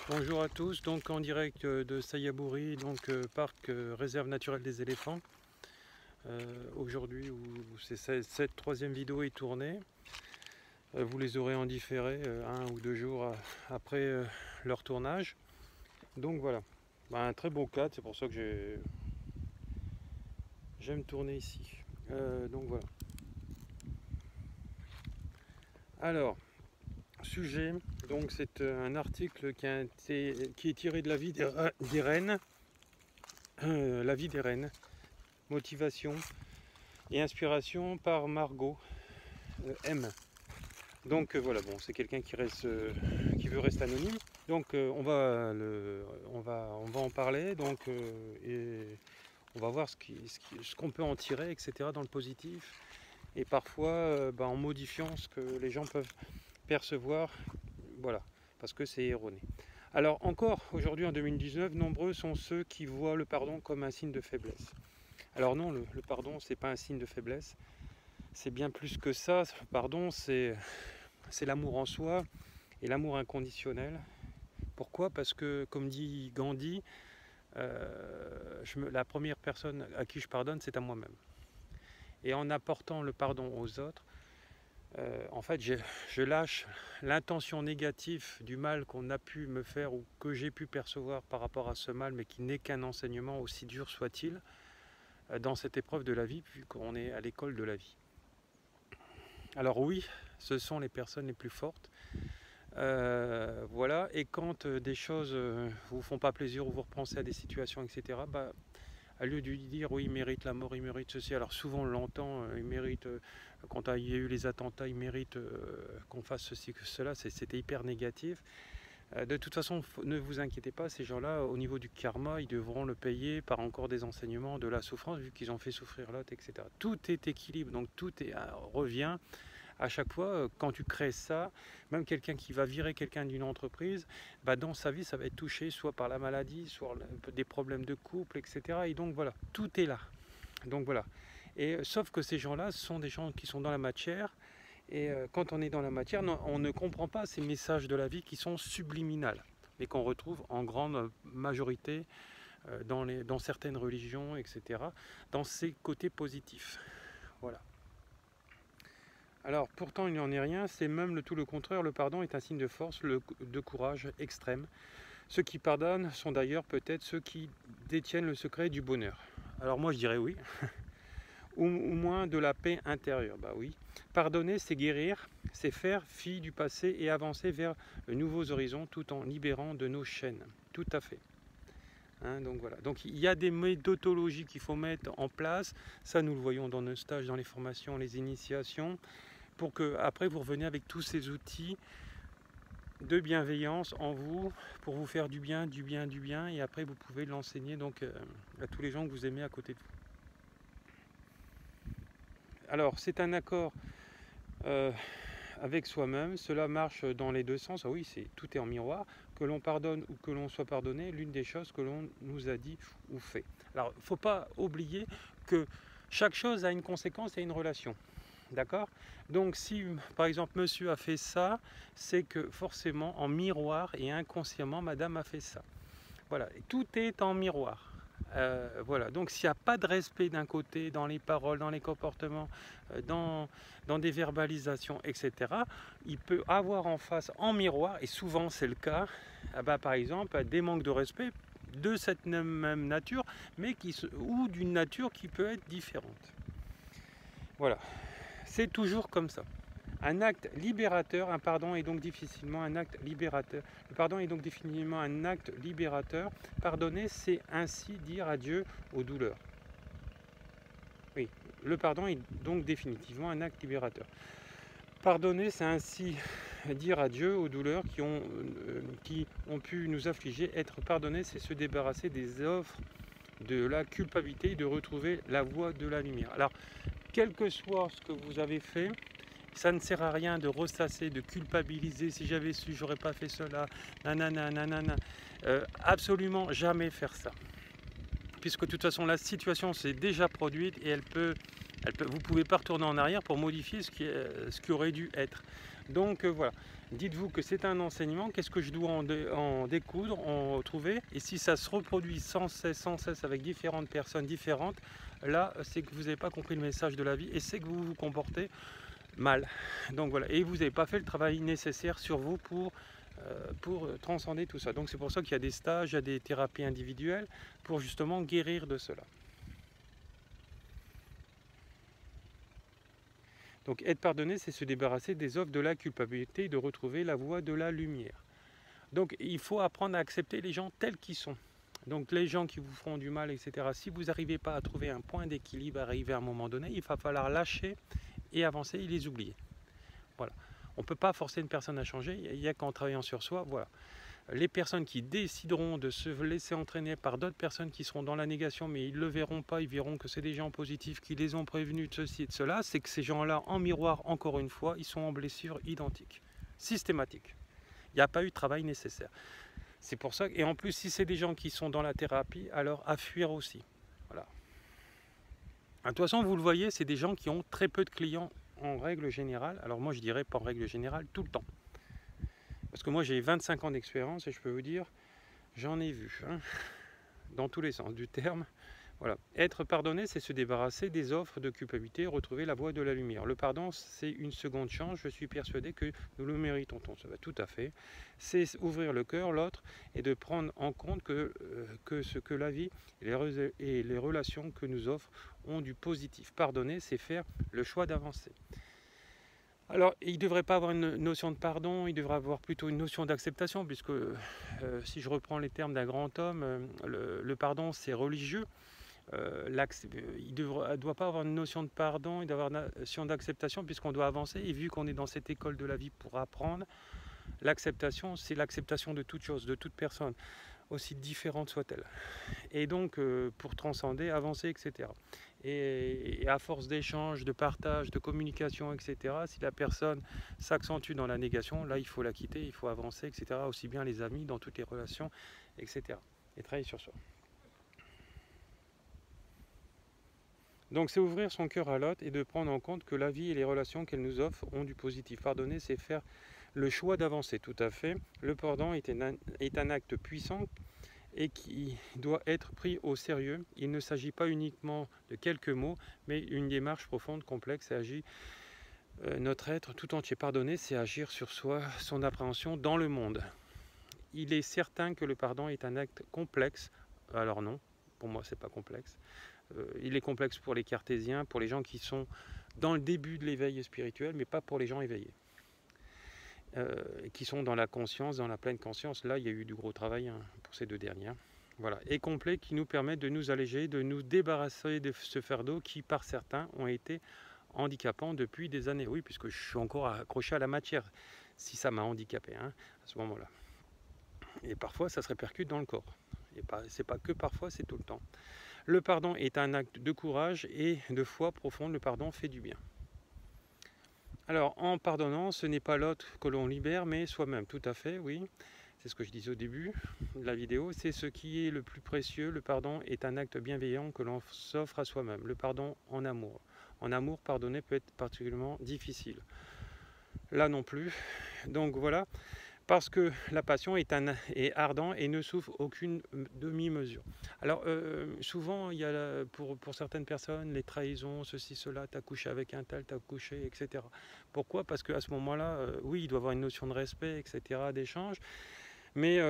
Bonjour à tous, donc en direct de Sayabouri, donc parc réserve naturelle des éléphants. Aujourd'hui, où cette troisième vidéo est tournée, vous les aurez en différé 1 ou 2 jours après leur tournage. Donc voilà, un très beau cadre, c'est pour ça que j'aime tourner ici. Donc voilà. Alors, sujet, donc c'est un article qui est tiré de la vie des rennes. La vie des rennes, motivation et inspiration par Margot M. Donc voilà, bon, c'est quelqu'un qui veut rester anonyme. Donc on va en parler. Donc et on va voir ce qu'on peut en tirer, etc. dans le positif. Et parfois en modifiant ce que les gens peuvent percevoir, voilà, parce que c'est erroné. Alors encore aujourd'hui en 2019, nombreux sont ceux qui voient le pardon comme un signe de faiblesse. Alors non, le pardon, c'est pas un signe de faiblesse, c'est bien plus que ça. Le pardon, c'est l'amour en soi et l'amour inconditionnel. Pourquoi? Parce que, comme dit Gandhi, la première personne à qui je pardonne, c'est à moi-même. Et en apportant le pardon aux autres, en fait, je lâche l'intention négative du mal qu'on a pu me faire ou que j'ai pu percevoir par rapport à ce mal, mais qui n'est qu'un enseignement, aussi dur soit-il, dans cette épreuve de la vie, vu qu'on est à l'école de la vie. Alors oui, ce sont les personnes les plus fortes. Voilà, et quand des choses vous font pas plaisir ou vous repensez à des situations, etc., à lieu de lui dire oui, il mérite la mort, il mérite ceci, alors souvent on l'entend, il mérite, quand il y a eu les attentats, il mérite qu'on fasse ceci, que cela, c'était hyper négatif. De toute façon, ne vous inquiétez pas, ces gens-là, au niveau du karma, ils devront le payer par encore des enseignements, de la souffrance, vu qu'ils ont fait souffrir l'autre, etc. Tout est équilibre, donc tout revient. À chaque fois, quand tu crées ça, même quelqu'un qui va virer quelqu'un d'une entreprise, dans sa vie, ça va être touché soit par la maladie, soit des problèmes de couple, etc. Et donc voilà, tout est là. Donc voilà. Et sauf que ces gens-là sont des gens qui sont dans la matière. Et quand on est dans la matière, on ne comprend pas ces messages de la vie qui sont subliminales, mais qu'on retrouve en grande majorité dans certaines religions, etc., dans ces côtés positifs. Voilà. Alors pourtant il n'en est rien, c'est même tout le contraire, le pardon est un signe de force, de courage extrême. Ceux qui pardonnent sont d'ailleurs peut-être ceux qui détiennent le secret du bonheur. Alors moi je dirais oui, ou moins de la paix intérieure, oui. Pardonner c'est guérir, c'est faire fi du passé et avancer vers de nouveaux horizons tout en libérant de nos chaînes, tout à fait. Donc voilà, donc il y a des méthodologies qu'il faut mettre en place, ça nous le voyons dans nos stages, dans les formations, les initiations, pour que après vous reveniez avec tous ces outils de bienveillance en vous pour vous faire du bien, et après vous pouvez l'enseigner donc à tous les gens que vous aimez à côté de vous. Alors c'est un accord avec soi-même, cela marche dans les deux sens. Ah oui, tout est en miroir, que l'on pardonne ou que l'on soit pardonné, l'une des choses que l'on nous a dit ou fait. Alors il ne faut pas oublier que chaque chose a une conséquence et une relation. D'accord? Donc si par exemple monsieur a fait ça, c'est que forcément en miroir et inconsciemment madame a fait ça. Voilà, et tout est en miroir. Voilà, donc s'il n'y a pas de respect d'un côté, dans les paroles, dans les comportements, dans des verbalisations, etc., il peut avoir en face, en miroir, et souvent c'est le cas, par exemple, des manques de respect de cette même nature, mais ou d'une nature qui peut être différente. Voilà. C'est toujours comme ça. Un acte libérateur, un pardon est donc difficilement un acte libérateur. Le pardon est donc définitivement un acte libérateur. Pardonner, c'est ainsi dire adieu aux douleurs. Oui, le pardon est donc définitivement un acte libérateur. Pardonner, c'est ainsi dire adieu aux douleurs qui ont pu nous affliger. Être pardonné, c'est se débarrasser des offres de la culpabilité et de retrouver la voie de la lumière. Alors, quel que soit ce que vous avez fait, ça ne sert à rien de ressasser, de culpabiliser. Si j'avais su, j'aurais pas fait cela. Nanana, nanana. Absolument jamais faire ça. Puisque de toute façon, la situation s'est déjà produite et vous ne pouvez pas retourner en arrière pour modifier ce qui aurait dû être. Donc voilà, dites-vous que c'est un enseignement, qu'est-ce que je dois en découdre, en trouver, et si ça se reproduit sans cesse avec différentes personnes différentes, là c'est que vous n'avez pas compris le message de la vie et c'est que vous vous comportez mal. Donc voilà, et vous n'avez pas fait le travail nécessaire sur vous pour transcender tout ça. Donc c'est pour ça qu'il y a des stages, il y a des thérapies individuelles pour justement guérir de cela. Donc être pardonné, c'est se débarrasser des offres de la culpabilité et de retrouver la voie de la lumière. Donc il faut apprendre à accepter les gens tels qu'ils sont. Donc les gens qui vous feront du mal, etc. Si vous n'arrivez pas à trouver un point d'équilibre, arriver à un moment donné, il va falloir lâcher et avancer et les oublier. Voilà. On ne peut pas forcer une personne à changer, il n'y a qu'en travaillant sur soi. Voilà. Les personnes qui décideront de se laisser entraîner par d'autres personnes qui seront dans la négation, mais ils ne le verront pas, ils verront que c'est des gens positifs qui les ont prévenus de ceci et de cela, c'est que ces gens-là, en miroir, encore une fois, ils sont en blessure identique, systématique. Il n'y a pas eu de travail nécessaire. C'est pour ça, et en plus, si c'est des gens qui sont dans la thérapie, alors à fuir aussi. Voilà. De toute façon, vous le voyez, c'est des gens qui ont très peu de clients en règle générale. Alors moi, je dirais pas en règle générale, tout le temps. Parce que moi, j'ai 25 ans d'expérience et je peux vous dire, j'en ai vu, hein, dans tous les sens du terme. Voilà. Être pardonné, c'est se débarrasser des offres de culpabilité, retrouver la voie de la lumière. Le pardon, c'est une seconde chance. Je suis persuadé que nous le méritons. Ça va tout à fait. C'est ouvrir le cœur, l'autre, et de prendre en compte que ce que la vie et les relations que nous offrent ont du positif. Pardonner, c'est faire le choix d'avancer. Alors, il ne devrait pas avoir une notion de pardon, il devrait avoir plutôt une notion d'acceptation, puisque si je reprends les termes d'un grand homme, le pardon, c'est religieux. Il ne doit pas avoir une notion de pardon, il doit avoir une notion d'acceptation puisqu'on doit avancer. Et vu qu'on est dans cette école de la vie pour apprendre, l'acceptation, c'est l'acceptation de toute chose, de toute personne, aussi différente soit-elle. Et donc, pour transcender, avancer, etc. Et à force d'échanges, de partage, de communication, etc., si la personne s'accentue dans la négation, là, il faut la quitter, il faut avancer, etc., aussi bien les amis, dans toutes les relations, etc. Et travailler sur soi. Donc c'est ouvrir son cœur à l'autre et de prendre en compte que la vie et les relations qu'elle nous offre ont du positif. Pardonner, c'est faire le choix d'avancer, tout à fait. Le pardon est un acte puissant et qui doit être pris au sérieux. Il ne s'agit pas uniquement de quelques mots, mais une démarche profonde, complexe et agit notre être tout entier. Pardonner, c'est agir sur soi, son appréhension dans le monde. Il est certain que le pardon est un acte complexe. Alors non, pour moi, c'est pas complexe. Il est complexe pour les cartésiens, pour les gens qui sont dans le début de l'éveil spirituel, mais pas pour les gens éveillés. Qui sont dans la conscience, dans la pleine conscience. Là, il y a eu du gros travail pour ces deux dernières. Voilà. Et complet, qui nous permet de nous alléger, de nous débarrasser de ce fardeau qui, par certains, ont été handicapants depuis des années. Oui, puisque je suis encore accroché à la matière, si ça m'a handicapé à ce moment-là. Et parfois, ça se répercute dans le corps. Et c'est pas que parfois, c'est tout le temps. Le pardon est un acte de courage et de foi profonde. Le pardon fait du bien. Alors, en pardonnant, ce n'est pas l'autre que l'on libère, mais soi-même. Tout à fait, oui. C'est ce que je disais au début de la vidéo. C'est ce qui est le plus précieux. Le pardon est un acte bienveillant que l'on s'offre à soi-même. Le pardon en amour. En amour, pardonner peut être particulièrement difficile. Là non plus. Donc voilà. Parce que la passion est ardent et ne souffre aucune demi-mesure. Alors souvent, il y a pour certaines personnes, les trahisons, ceci, cela, t'as couché avec un tel, t'as couché, etc. Pourquoi? Parce qu'à ce moment-là, oui, il doit y avoir une notion de respect, etc., d'échange, mais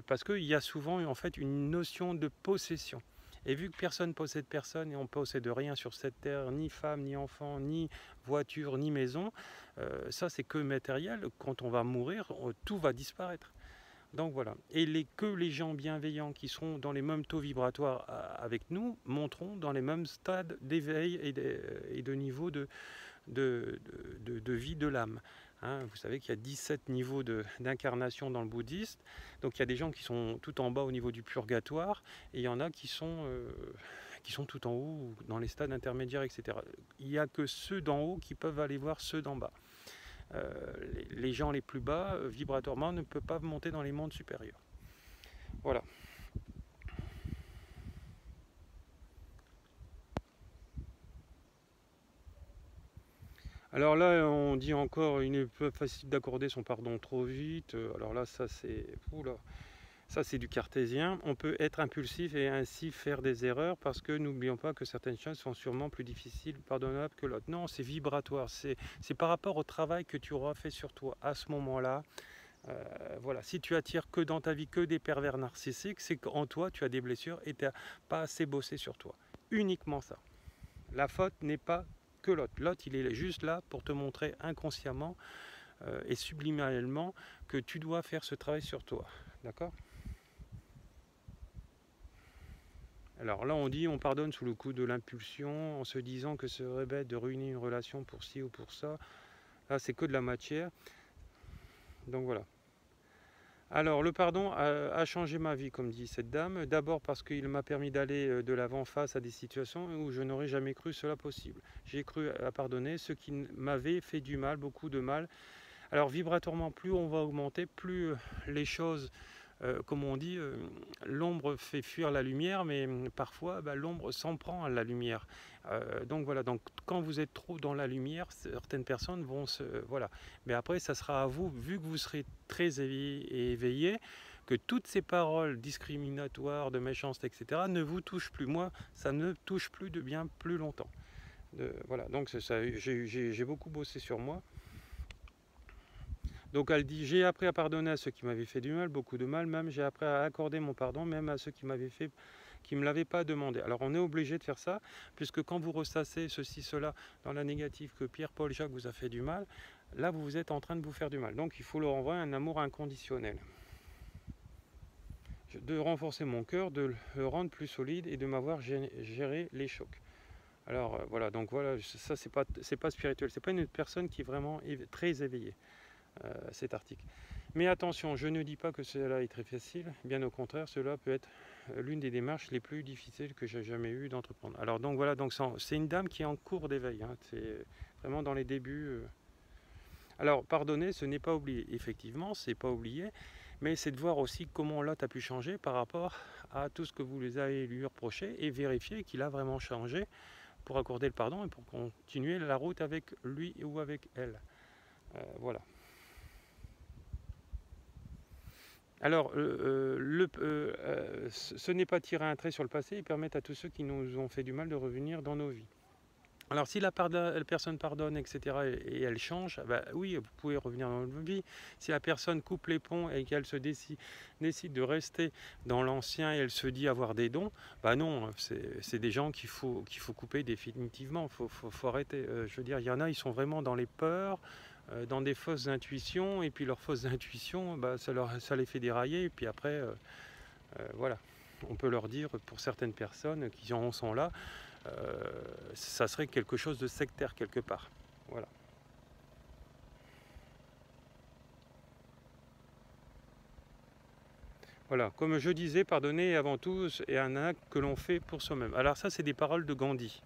parce qu'il y a souvent en fait une notion de possession. Et vu que personne ne possède personne et on ne possède rien sur cette terre, ni femme, ni enfant, ni voiture, ni maison, ça c'est que matériel. Quand on va mourir, tout va disparaître. Donc voilà. Et que les gens bienveillants qui seront dans les mêmes taux vibratoires avec nous monteront dans les mêmes stades d'éveil et de niveau de vie de l'âme. Vous savez qu'il y a 17 niveaux d'incarnation dans le bouddhisme. Donc il y a des gens qui sont tout en bas au niveau du purgatoire et il y en a qui sont tout en haut dans les stades intermédiaires, etc. Il n'y a que ceux d'en haut qui peuvent aller voir ceux d'en bas. Les gens les plus bas, vibratoirement, ne peuvent pas monter dans les mondes supérieurs. Voilà. Alors là, on dit encore, il n'est pas facile d'accorder son pardon trop vite. Alors là, ça c'est... Oula. Ça, c'est du cartésien. On peut être impulsif et ainsi faire des erreurs parce que n'oublions pas que certaines choses sont sûrement plus difficiles, pardonnables que l'autre. Non, c'est vibratoire. C'est par rapport au travail que tu auras fait sur toi à ce moment-là. Voilà. Si tu attires que dans ta vie que des pervers narcissiques, c'est qu'en toi, tu as des blessures et tu n'as pas assez bossé sur toi. Uniquement ça. La faute n'est pas que l'autre. L'autre, il est juste là pour te montrer inconsciemment et subliminalement que tu dois faire ce travail sur toi. D'accord ? Alors là, on dit on pardonne sous le coup de l'impulsion en se disant que ce serait bête de ruiner une relation pour ci ou pour ça. Là, c'est que de la matière. Donc voilà. Alors, le pardon a changé ma vie, comme dit cette dame. D'abord parce qu'il m'a permis d'aller de l'avant face à des situations où je n'aurais jamais cru cela possible. J'ai cru à pardonner ceux qui m'avaient fait du mal, beaucoup de mal. Alors, vibratoirement, plus on va augmenter, plus les choses... comme on dit, l'ombre fait fuir la lumière, mais parfois l'ombre s'en prend à la lumière. Donc voilà, donc quand vous êtes trop dans la lumière, certaines personnes vont se... Voilà. Mais après, ça sera à vous, vu que vous serez très éveillé, que toutes ces paroles discriminatoires, de méchanceté, etc., ne vous touchent plus. Moi, ça ne touche plus de bien plus longtemps. Voilà, donc j'ai beaucoup bossé sur moi. Donc elle dit, j'ai appris à pardonner à ceux qui m'avaient fait du mal, beaucoup de mal, même j'ai appris à accorder mon pardon, même à ceux qui m'avaient fait, qui ne me l'avaient pas demandé. Alors on est obligé de faire ça, puisque quand vous ressassez ceci, cela dans la négative que Pierre, Paul, Jacques vous a fait du mal, là vous êtes en train de vous faire du mal. Donc il faut leur envoyer un amour inconditionnel. De renforcer mon cœur, de le rendre plus solide et de m'avoir géré les chocs. Alors voilà, donc voilà, ça c'est pas spirituel, c'est pas une personne qui est vraiment très éveillée. Cet article. Mais attention, je ne dis pas que cela est très facile, bien au contraire, cela peut être l'une des démarches les plus difficiles que j'ai jamais eu d'entreprendre. Alors donc voilà, donc c'est une dame qui est en cours d'éveil, hein, c'est vraiment dans les débuts. Alors pardonner, ce n'est pas oublier, effectivement, c'est pas oublier, mais c'est de voir aussi comment l'autre a pu changer par rapport à tout ce que vous les avez lui reproché et vérifier qu'il a vraiment changé pour accorder le pardon et pour continuer la route avec lui ou avec elle. Voilà. Alors, ce n'est pas tirer un trait sur le passé, ils permettent à tous ceux qui nous ont fait du mal de revenir dans nos vies. Alors, si la personne pardonne, etc., et elle change, oui, vous pouvez revenir dans votre vie. Si la personne coupe les ponts et qu'elle se décide de rester dans l'ancien et elle se dit avoir des dons, non, c'est des gens qu'il faut couper définitivement. Faut arrêter. Je veux dire, il y en a, ils sont vraiment dans les peurs, dans des fausses intuitions, et puis leurs fausses intuitions, ça les fait dérailler, et puis après, voilà. On peut leur dire, pour certaines personnes qui en sont là, ça serait quelque chose de sectaire quelque part. Voilà. Voilà, comme je disais, pardonner avant tout est un acte que l'on fait pour soi-même. Alors ça, c'est des paroles de Gandhi,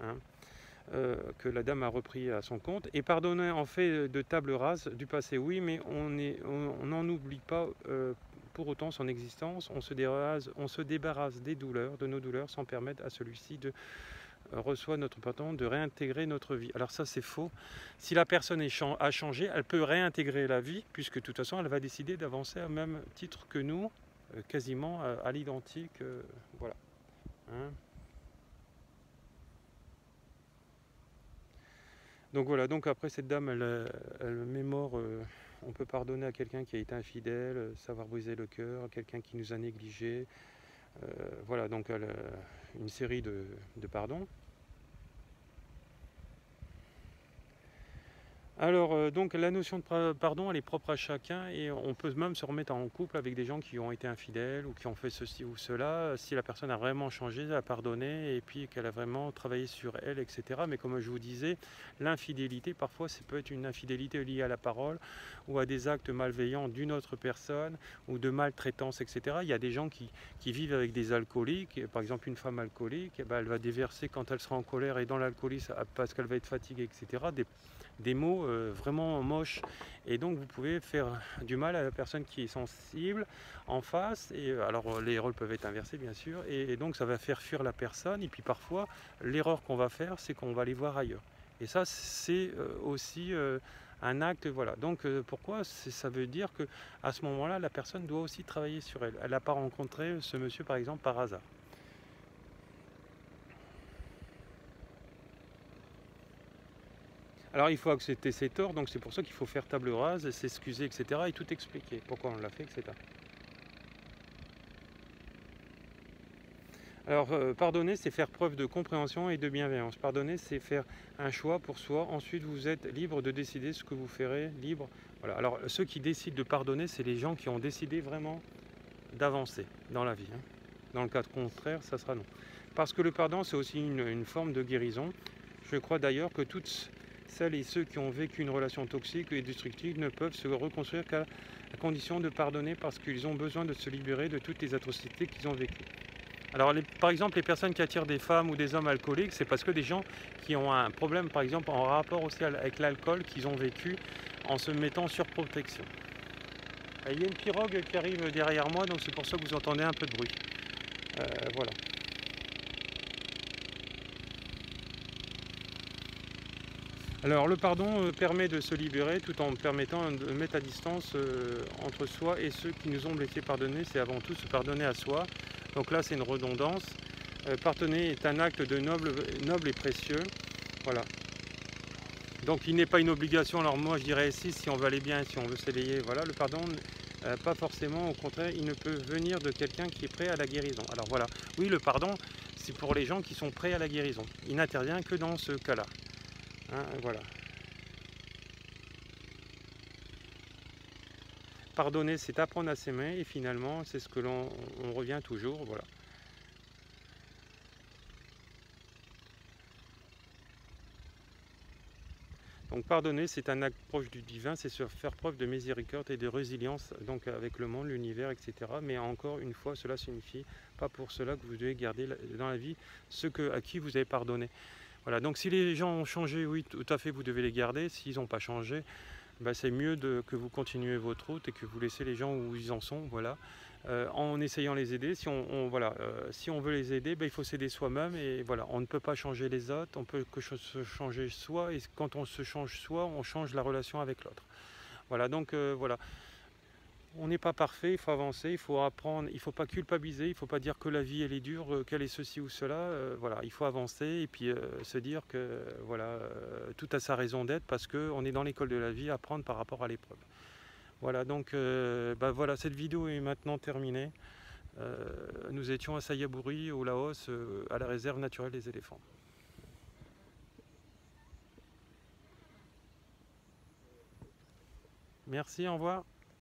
hein, que la dame a repris à son compte. Et pardonner en fait de table rase du passé, oui, mais on n'en oublie pas pour autant son existence. On se débarrasse des douleurs, de nos douleurs, sans permettre à celui-ci de reçoit notre pardon, de réintégrer notre vie. Alors ça, c'est faux. Si la personne a changé, elle peut réintégrer la vie, puisque de toute façon, elle va décider d'avancer au même titre que nous, quasiment à l'identique. Voilà. Hein. Donc voilà, donc après cette dame, elle mémore, on peut pardonner à quelqu'un qui a été infidèle, savoir briser le cœur, à quelqu'un qui nous a négligés. Voilà, donc une série de pardons. Alors, donc la notion de pardon, elle est propre à chacun et on peut même se remettre en couple avec des gens qui ont été infidèles ou qui ont fait ceci ou cela, si la personne a vraiment changé, a pardonné et puis qu'elle a vraiment travaillé sur elle, etc. Mais comme je vous disais, l'infidélité, parfois, ça peut être une infidélité liée à la parole ou à des actes malveillants d'une autre personne ou de maltraitance, etc. Il y a des gens qui vivent avec des alcooliques, par exemple une femme alcoolique, elle va déverser quand elle sera en colère et dans l'alcoolisme parce qu'elle va être fatiguée, etc. Des mots vraiment moches et donc vous pouvez faire du mal à la personne qui est sensible en face et alors les rôles peuvent être inversés bien sûr et donc ça va faire fuir la personne et puis parfois l'erreur qu'on va faire c'est qu'on va les voir ailleurs Et ça, c'est aussi un acte, voilà. Donc pourquoi ça veut dire que à ce moment-là, la personne doit aussi travailler sur elle. Elle n'a pas rencontré ce monsieur, par exemple, par hasard. Alors il faut accepter ses torts, donc c'est pour ça qu'il faut faire table rase, s'excuser, etc. et tout expliquer, pourquoi on l'a fait, etc. Alors pardonner, c'est faire preuve de compréhension et de bienveillance. Pardonner, c'est faire un choix pour soi. Ensuite, vous êtes libre de décider ce que vous ferez, libre. Voilà. Alors ceux qui décident de pardonner, c'est les gens qui ont décidé vraiment d'avancer dans la vie, hein. Dans le cas contraire, ça sera non. Parce que le pardon, c'est aussi une forme de guérison. Je crois d'ailleurs que toutes celles et ceux qui ont vécu une relation toxique et destructive ne peuvent se reconstruire qu'à la condition de pardonner parce qu'ils ont besoin de se libérer de toutes les atrocités qu'ils ont vécues. Alors par exemple, les personnes qui attirent des femmes ou des hommes alcooliques, c'est parce que des gens qui ont un problème, par exemple, en rapport aussi avec l'alcool qu'ils ont vécu en se mettant sur protection. Il y a une pirogue qui arrive derrière moi, donc c'est pour ça que vous entendez un peu de bruit. Voilà. Alors le pardon permet de se libérer tout en permettant de mettre à distance entre soi et ceux qui nous ont blessés. Pardonner, c'est avant tout se pardonner à soi. Donc là, c'est une redondance. Pardonner est un acte de noble et précieux. Voilà. Donc il n'est pas une obligation. Alors moi, je dirais si on veut aller bien, si on veut s'éveiller. Voilà, le pardon, pas forcément. Au contraire, il ne peut venir de quelqu'un qui est prêt à la guérison. Alors voilà. Oui, le pardon, c'est pour les gens qui sont prêts à la guérison. Il n'intervient que dans ce cas-là. Hein, voilà. Pardonner, c'est apprendre à s'aimer et finalement, c'est ce que l'on revient toujours. Voilà. Donc pardonner, c'est un acte proche du divin, c'est se faire preuve de miséricorde et de résilience donc avec le monde, l'univers, etc. Mais encore une fois, cela signifie pas pour cela que vous devez garder dans la vie ceux à qui vous avez pardonné. Voilà. Donc si les gens ont changé, oui, tout à fait, vous devez les garder. S'ils n'ont pas changé, ben, c'est mieux que vous continuez votre route et que vous laissez les gens où ils en sont, voilà. En essayant les aider. Voilà, si on veut les aider, ben, il faut s'aider soi-même et voilà, on ne peut pas changer les autres, on peut que se changer soi et quand on se change soi, on change la relation avec l'autre. Voilà, donc voilà. On n'est pas parfait, il faut avancer, il faut apprendre, il ne faut pas culpabiliser, il ne faut pas dire que la vie elle est dure, qu'elle est ceci ou cela. Voilà, il faut avancer et puis se dire que voilà, tout a sa raison d'être parce qu'on est dans l'école de la vie à apprendre par rapport à l'épreuve. Voilà, donc bah voilà, cette vidéo est maintenant terminée. Nous étions à Sayaburi, au Laos, à la réserve naturelle des éléphants. Merci, au revoir.